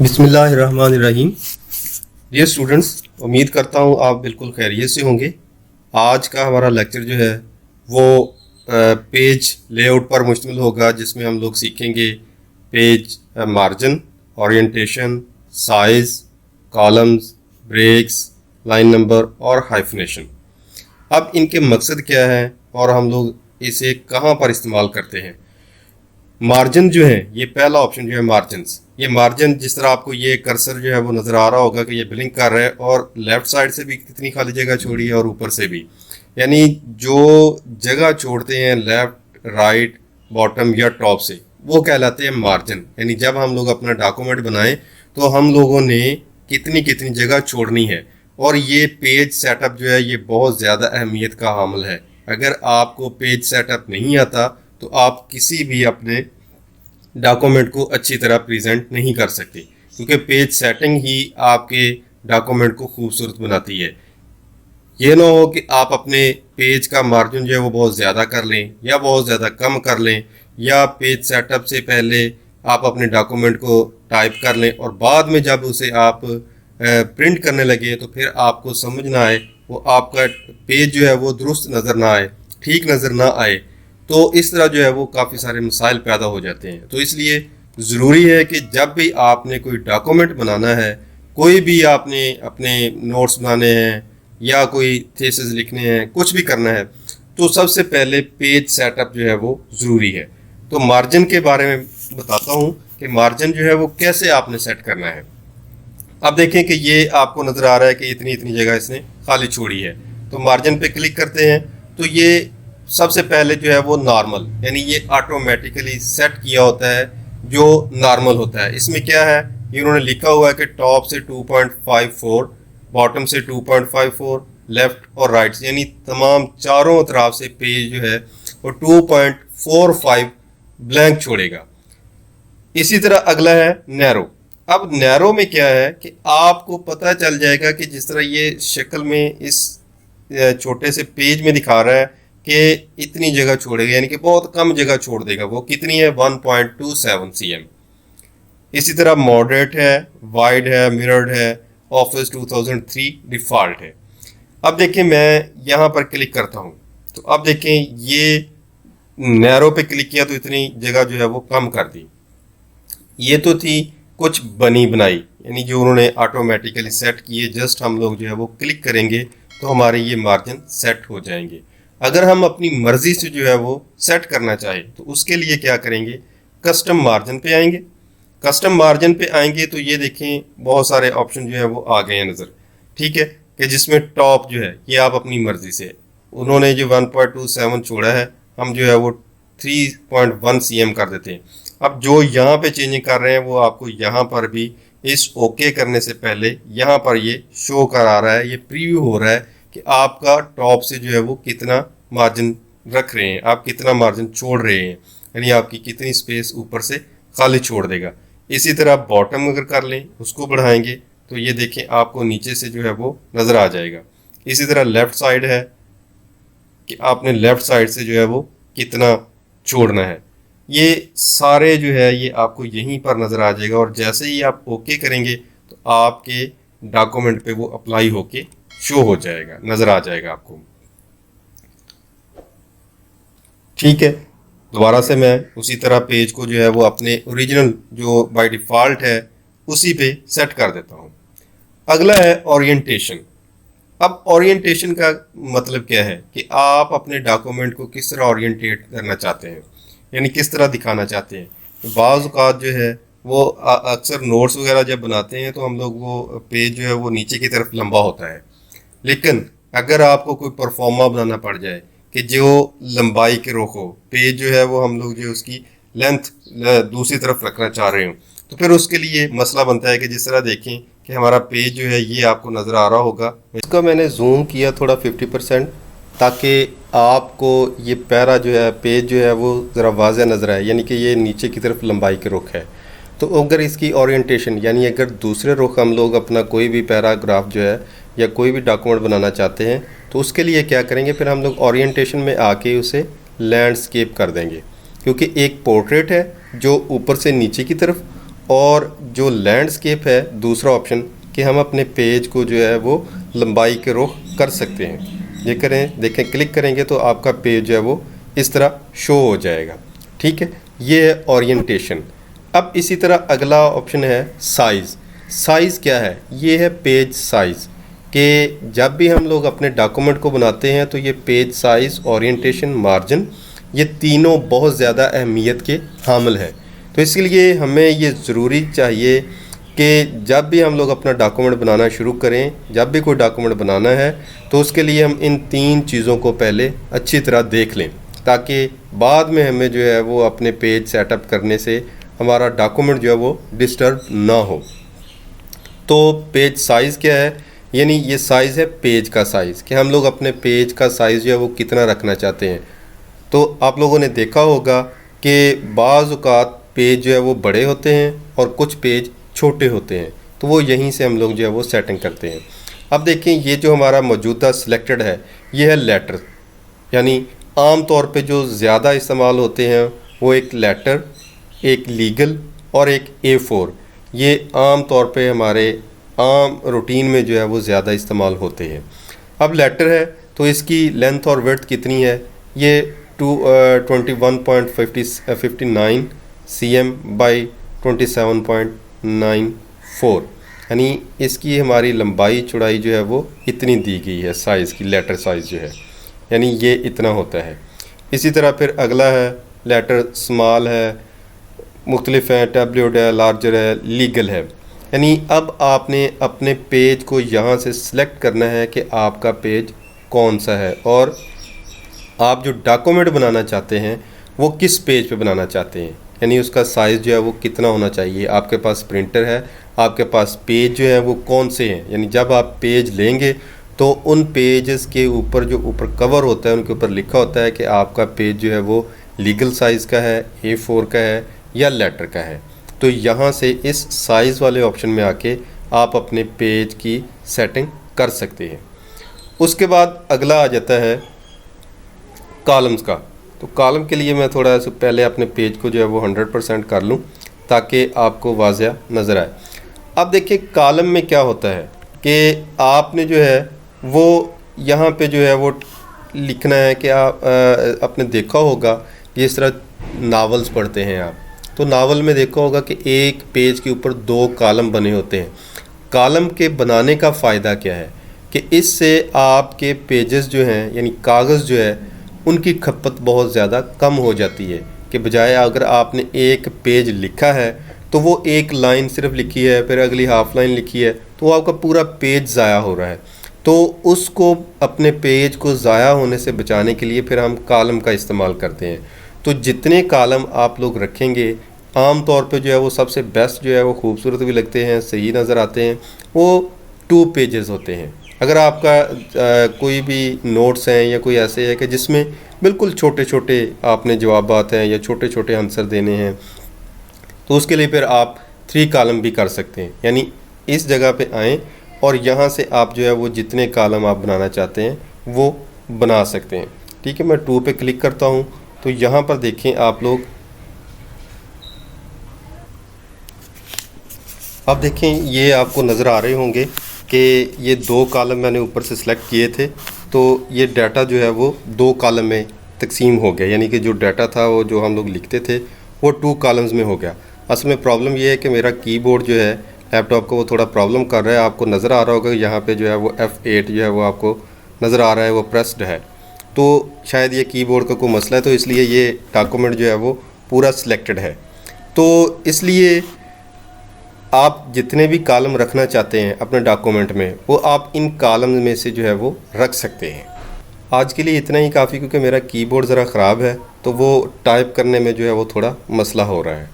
बिस्मिल्लाहिर्रहमानिर्रहीम। Dear students, उम्मीद करता हूँ आप बिल्कुल खैरियत से होंगे। आज का हमारा लेक्चर जो है वो पेज लेआउट पर मुश्तमिल होगा, जिसमें हम लोग सीखेंगे page margin, orientation, size, columns, breaks, line number और हाइफनेशन। अब इनके मकसद क्या है और हम लोग इसे कहाँ पर इस्तेमाल करते हैं। मार्जिन जो है, ये पहला ऑप्शन जो है मार्जिन्स, ये मार्जिन जिस तरह आपको ये कर्सर जो है वो नज़र आ रहा होगा कि ये ब्लिंक कर रहा है और लेफ़्ट साइड से भी कितनी खाली जगह छोड़ी है और ऊपर से भी, यानी जो जगह छोड़ते हैं लेफ़्ट, राइट, बॉटम या टॉप से, वो कहलाते हैं मार्जिन। यानी जब हम लोग अपना डॉक्यूमेंट बनाएं तो हम लोगों ने कितनी कितनी जगह छोड़नी है। और ये पेज सेटअप जो है ये बहुत ज़्यादा अहमियत का हामिल है। अगर आपको पेज सेटअप नहीं आता तो आप किसी भी अपने डॉक्यूमेंट को अच्छी तरह प्रेजेंट नहीं कर सकते, क्योंकि पेज सेटिंग ही आपके डॉक्यूमेंट को खूबसूरत बनाती है। ये ना हो कि आप अपने पेज का मार्जिन जो है वो बहुत ज़्यादा कर लें या बहुत ज़्यादा कम कर लें, या पेज सेटअप से पहले आप अपने डॉक्यूमेंट को टाइप कर लें और बाद में जब उसे आप प्रिंट करने लगे तो फिर आपको समझ ना आए, वो आपका पेज जो है वो दुरुस्त नज़र ना आए, ठीक नज़र ना आए, तो इस तरह जो है वो काफ़ी सारे मसाइल पैदा हो जाते हैं। तो इसलिए ज़रूरी है कि जब भी आपने कोई डॉक्यूमेंट बनाना है, कोई भी आपने अपने नोट्स बनाने हैं या कोई थीसिस लिखने हैं, कुछ भी करना है, तो सबसे पहले पेज सेटअप जो है वो ज़रूरी है। तो मार्जिन के बारे में बताता हूँ कि मार्जिन जो है वो कैसे आपने सेट करना है। अब देखें कि ये आपको नज़र आ रहा है कि इतनी इतनी जगह इसने खाली छोड़ी है, तो मार्जिन पे क्लिक करते हैं तो ये सबसे पहले जो है वो नॉर्मल, यानी ये ऑटोमेटिकली सेट किया होता है जो नॉर्मल होता है। इसमें क्या है, ये उन्होंने लिखा हुआ है कि टॉप से 2.54, बॉटम से 2.54, लेफ्ट और राइट, यानी तमाम चारों तरफ से पेज जो है वो 2.45 ब्लैंक छोड़ेगा। इसी तरह अगला है नैरो। अब नैरो में क्या है कि आपको पता चल जाएगा कि जिस तरह ये शक्ल में इस छोटे से पेज में दिखा रहा है कि इतनी जगह छोड़ेगा, यानी कि बहुत कम जगह छोड़ देगा। वो कितनी है, 1.27 cm। इसी तरह मॉडरेट है, वाइड है, मिरर्ड है, ऑफिस 2003 डिफ़ॉल्ट है। अब देखें मैं यहाँ पर क्लिक करता हूँ तो अब देखें ये नैरो पे क्लिक किया तो इतनी जगह जो है वो कम कर दी। ये तो थी कुछ बनी बनाई, यानी जो उन्होंने ऑटोमेटिकली सेट किए, जस्ट हम लोग जो है वो क्लिक करेंगे तो हमारे ये मार्जिन सेट हो जाएंगे। अगर हम अपनी मर्ज़ी से जो है वो सेट करना चाहें तो उसके लिए क्या करेंगे, कस्टम मार्जिन पे आएंगे। कस्टम मार्जिन पे आएंगे तो ये देखें बहुत सारे ऑप्शन जो है वो आ गए हैं नज़र, ठीक है, कि जिसमें टॉप जो है ये आप अपनी मर्ज़ी से, उन्होंने जो 1.27 छोड़ा है हम जो है वो 3.1 cm कर देते हैं। अब जो यहाँ पे चेंजिंग कर रहे हैं वो आपको यहाँ पर भी इस ओके करने से पहले यहाँ पर ये शो करा रहा है, ये प्रीव्यू हो रहा है कि आपका टॉप से जो है वो कितना मार्जिन रख रहे हैं, आप कितना मार्जिन छोड़ रहे हैं, यानी आपकी कितनी स्पेस ऊपर से खाली छोड़ देगा। इसी तरह बॉटम अगर कर लें, उसको बढ़ाएंगे तो ये देखें आपको नीचे से जो है वो नज़र आ जाएगा। इसी तरह लेफ़्ट साइड है कि आपने लेफ़्ट साइड से जो है वो कितना छोड़ना है, ये सारे जो है ये आपको यहीं पर नज़र आ जाएगा। और जैसे ही आप ओके करेंगे तो आपके डॉक्यूमेंट पे वो अप्लाई होके शो हो जाएगा, नज़र आ जाएगा आपको, ठीक है। दोबारा से मैं उसी तरह पेज को जो है वो अपने ओरिजिनल जो बाय डिफ़ॉल्ट है उसी पे सेट कर देता हूँ। अगला है ओरिएंटेशन। अब ओरिएंटेशन का मतलब क्या है कि आप अपने डॉक्यूमेंट को किस तरह ओरिएंटेट करना चाहते हैं, यानी किस तरह दिखाना चाहते हैं। तो बाज़ औक़ात जो है वो अक्सर नोट्स वगैरह जब बनाते हैं तो हम लोग वो पेज जो है वो नीचे की तरफ लंबा होता है, लेकिन अगर आपको कोई परफॉर्मा बनाना पड़ जाए कि जो लंबाई के रुख हो, पेज जो है वो हम लोग जो उसकी लेंथ दूसरी तरफ रखना चाह रहे हो, तो फिर उसके लिए मसला बनता है कि जिस तरह देखें कि हमारा पेज जो है ये आपको नज़र आ रहा होगा। इसका मैंने जूम किया थोड़ा 50% ताकि आपको ये पैरा जो है, पेज जो है वो ज़रा वाज़ह नज़र आए, यानी कि ये नीचे की तरफ लंबाई के रुख है। तो अगर इसकी ओरिएंटेशन, यानी अगर दूसरे रुख हम लोग अपना कोई भी पैराग्राफ जो है या कोई भी डॉक्यूमेंट बनाना चाहते हैं तो उसके लिए क्या करेंगे, फिर हम लोग ओरिएंटेशन में आके उसे लैंडस्केप कर देंगे, क्योंकि एक पोर्ट्रेट है जो ऊपर से नीचे की तरफ और जो लैंडस्केप है दूसरा ऑप्शन कि हम अपने पेज को जो है वो लंबाई के रुख कर सकते हैं। ये करें, देखें, क्लिक करेंगे तो आपका पेज जो है वो इस तरह शो हो जाएगा। ठीक है, ये है ओरिएंटेशन। अब इसी तरह अगला ऑप्शन है साइज़। साइज़ क्या है? ये है पेज साइज़ कि जब भी हम लोग अपने डॉक्यूमेंट को बनाते हैं तो ये पेज साइज़, ओरिएंटेशन, मार्जिन, ये तीनों बहुत ज़्यादा अहमियत के हामिल हैं। तो इसलिए हमें ये ज़रूरी चाहिए कि जब भी हम लोग अपना डॉक्यूमेंट बनाना शुरू करें, जब भी कोई डॉक्यूमेंट बनाना है तो उसके लिए हम इन 3 चीज़ों को पहले अच्छी तरह देख लें, ताकि बाद में हमें जो है वो अपने पेज सेटअप करने से हमारा डॉक्यूमेंट जो है वो डिस्टर्ब ना हो। तो पेज साइज़ क्या है? यानी ये साइज़ है पेज का साइज़, कि हम लोग अपने पेज का साइज़ जो है वो कितना रखना चाहते हैं। तो आप लोगों ने देखा होगा कि बाज़ औक़ात पेज जो है वो बड़े होते हैं और कुछ पेज छोटे होते हैं, तो वो यहीं से हम लोग जो है वो सेटिंग करते हैं। अब देखें, ये जो हमारा मौजूदा सिलेक्टेड है ये है लेटर, यानी आम तौर पे जो ज़्यादा इस्तेमाल होते हैं वो एक लेटर, एक लीगल और एक A4। ये आम तौर पे हमारे आम रूटीन में जो है वो ज़्यादा इस्तेमाल होते हैं। अब लेटर है तो इसकी लेंथ और विड्थ कितनी है? ये 21.59 cm बाई 27.94, यानी इसकी हमारी लंबाई चौड़ाई जो है वो इतनी दी गई है साइज़ की, लेटर साइज़ जो है, यानी ये इतना होता है। इसी तरह फिर अगला है लेटर स्मॉल है, मुख्तलिफ है, टैबलेट है, लार्जर है, लीगल है। यानी अब आपने अपने पेज को यहाँ से सिलेक्ट करना है कि आपका पेज कौन सा है और आप जो डॉक्यूमेंट बनाना चाहते हैं वो किस पेज पे बनाना चाहते हैं, यानी उसका साइज़ जो है वो कितना होना चाहिए। आपके पास प्रिंटर है, आपके पास पेज जो है वो कौन से हैं, यानी जब आप पेज लेंगे तो उन पेजेस के ऊपर जो ऊपर कवर होता है उनके ऊपर लिखा होता है कि आपका पेज जो है वो लीगल साइज़ का है, A4 का है या लेटर का है। तो यहाँ से इस साइज़ वाले ऑप्शन में आके आप अपने पेज की सेटिंग कर सकते हैं। उसके बाद अगला आ जाता है कॉलम्स का। तो कॉलम के लिए मैं थोड़ा सा पहले अपने पेज को जो है वो 100% कर लूँ ताकि आपको वाज़ह नज़र आए। अब देखिए कॉलम में क्या होता है कि आपने जो है वो यहाँ पे जो है वो लिखना है कि आप आपने देखा होगा कि इस तरह नावल्स पढ़ते हैं आप, तो नावल में देखा होगा कि एक पेज के ऊपर 2 कॉलम बने होते हैं। कॉलम के बनाने का फ़ायदा क्या है कि इससे आपके पेजेस जो हैं यानी कागज़ जो है उनकी खपत बहुत ज़्यादा कम हो जाती है, कि बजाय अगर आपने एक पेज लिखा है तो वो एक लाइन सिर्फ लिखी है, फिर अगली हाफ लाइन लिखी है, तो आपका पूरा पेज ज़ाया हो रहा है। तो उसको अपने पेज को ज़ाया होने से बचाने के लिए फिर हम कॉलम का इस्तेमाल करते हैं। तो जितने कॉलम आप लोग रखेंगे आम तौर पे जो है वो सबसे बेस्ट जो है वो खूबसूरत भी लगते हैं, सही नज़र आते हैं, वो 2 पेजेस होते हैं। अगर आपका कोई भी नोट्स हैं या कोई ऐसे है कि जिसमें बिल्कुल छोटे छोटे आपने जवाबात हैं या छोटे छोटे आंसर देने हैं, तो उसके लिए फिर आप 3 कॉलम भी कर सकते हैं। यानी इस जगह पे आएँ और यहाँ से आप जो है वो जितने कॉलम आप बनाना चाहते हैं वो बना सकते हैं। ठीक है, मैं 2 पे क्लिक करता हूँ तो यहाँ पर देखें आप लोग, अब देखें ये आपको नज़र आ रहे होंगे कि ये 2 कॉलम मैंने ऊपर से सिलेक्ट किए थे, तो ये डाटा जो है वो 2 कॉलम में तकसीम हो गया, यानी कि जो डाटा था वो जो हम लोग लिखते थे वो 2 कॉलम्स में हो गया। असल में प्रॉब्लम ये है कि मेरा कीबोर्ड जो है लैपटॉप को वो थोड़ा प्रॉब्लम कर रहा है। आपको नज़र आ रहा होगा यहाँ पे जो है वो F8 जो है वो आपको नज़र आ रहा है, वो प्रेस्ड है, तो शायद ये कीबोर्ड का कोई मसला है, तो इसलिए ये डॉक्यूमेंट जो है वो पूरा सिलेक्टेड है। तो इसलिए आप जितने भी कॉलम रखना चाहते हैं अपने डॉक्यूमेंट में वो आप इन कॉलम में से जो है वो रख सकते हैं। आज के लिए इतना ही काफ़ी, क्योंकि मेरा कीबोर्ड ज़रा ख़राब है तो वो टाइप करने में जो है वो थोड़ा मसला हो रहा है।